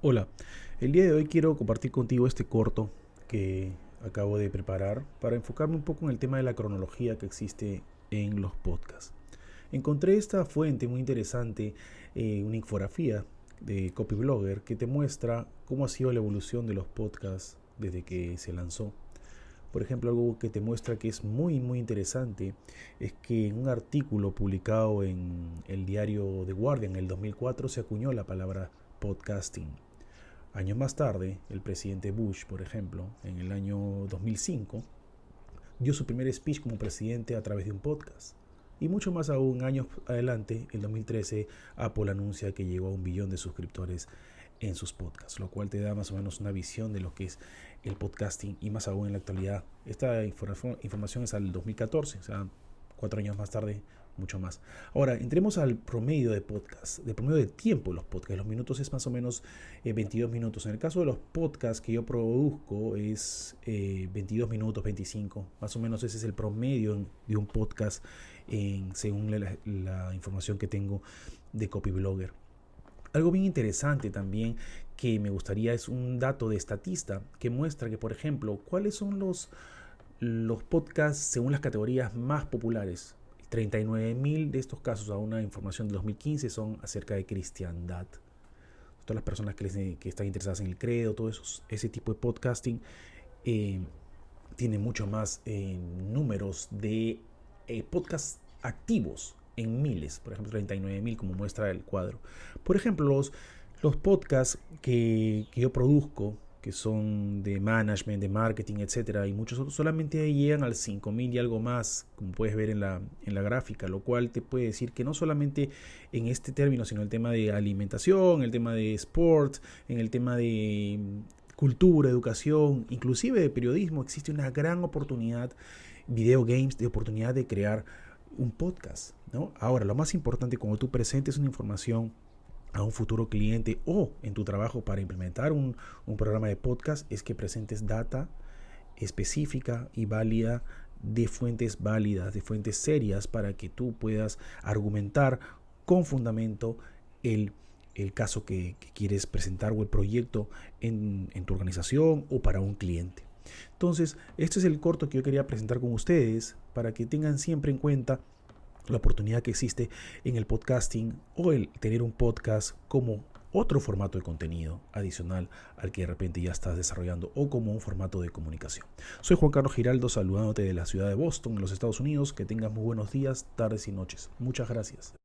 Hola, el día de hoy quiero compartir contigo este corto que acabo de preparar para enfocarme un poco en el tema de la cronología que existe en los podcasts. Encontré esta fuente muy interesante, una infografía de Copyblogger que te muestra cómo ha sido la evolución de los podcasts desde que se lanzó. Por ejemplo, algo que te muestra que es muy interesante es que en un artículo publicado en el diario The Guardian en el 2004 se acuñó la palabra podcasting. Años más tarde, el presidente Bush, por ejemplo, en el año 2005, dio su primer speech como presidente a través de un podcast. Y mucho más aún, años adelante, en 2013, Apple anuncia que llegó a 1 billón de suscriptores en sus podcasts, lo cual te da más o menos una visión de lo que es el podcasting y más aún en la actualidad. Esta información es al 2014, o sea, 4 años más tarde, mucho más. Ahora, entremos al promedio de podcast, de promedio de tiempo de los podcasts. Los minutos es más o menos 22 minutos. En el caso de los podcasts que yo produzco es 22 minutos, 25. Más o menos ese es el promedio de un podcast según la información que tengo de Copyblogger. Algo bien interesante también que me gustaría es un dato de Statista que muestra que, por ejemplo, cuáles son los podcasts según las categorías más populares. 39.000 de estos casos, a una información de 2015, son acerca de cristiandad. Todas las personas que están interesadas en el credo, todo eso, ese tipo de podcasting tiene mucho más números de podcasts activos en miles, por ejemplo 39.000 como muestra el cuadro. Por ejemplo, los podcasts que yo produzco, que son de management, de marketing, etcétera, y muchos otros solamente llegan al 5.000 y algo más, como puedes ver en la gráfica, lo cual te puede decir que no solamente en este término, sino el tema de alimentación, el tema de sport, en el tema de cultura, educación, inclusive de periodismo, existe una gran oportunidad, video games, de oportunidad de crear un podcast, ¿no? Ahora, lo más importante cuando tú presentes una información a un futuro cliente o en tu trabajo para implementar un programa de podcast es que presentes data específica y válida de fuentes válidas, de fuentes serias para que tú puedas argumentar con fundamento el caso que quieres presentar o el proyecto en tu organización o para un cliente. Entonces, este es el corto que yo quería presentar con ustedes para que tengan siempre en cuenta la oportunidad que existe en el podcasting o el tener un podcast como otro formato de contenido adicional al que de repente ya estás desarrollando o como un formato de comunicación. Soy Juan Carlos Giraldo, saludándote de la ciudad de Boston, en los Estados Unidos. Que tengas muy buenos días, tardes y noches. Muchas gracias.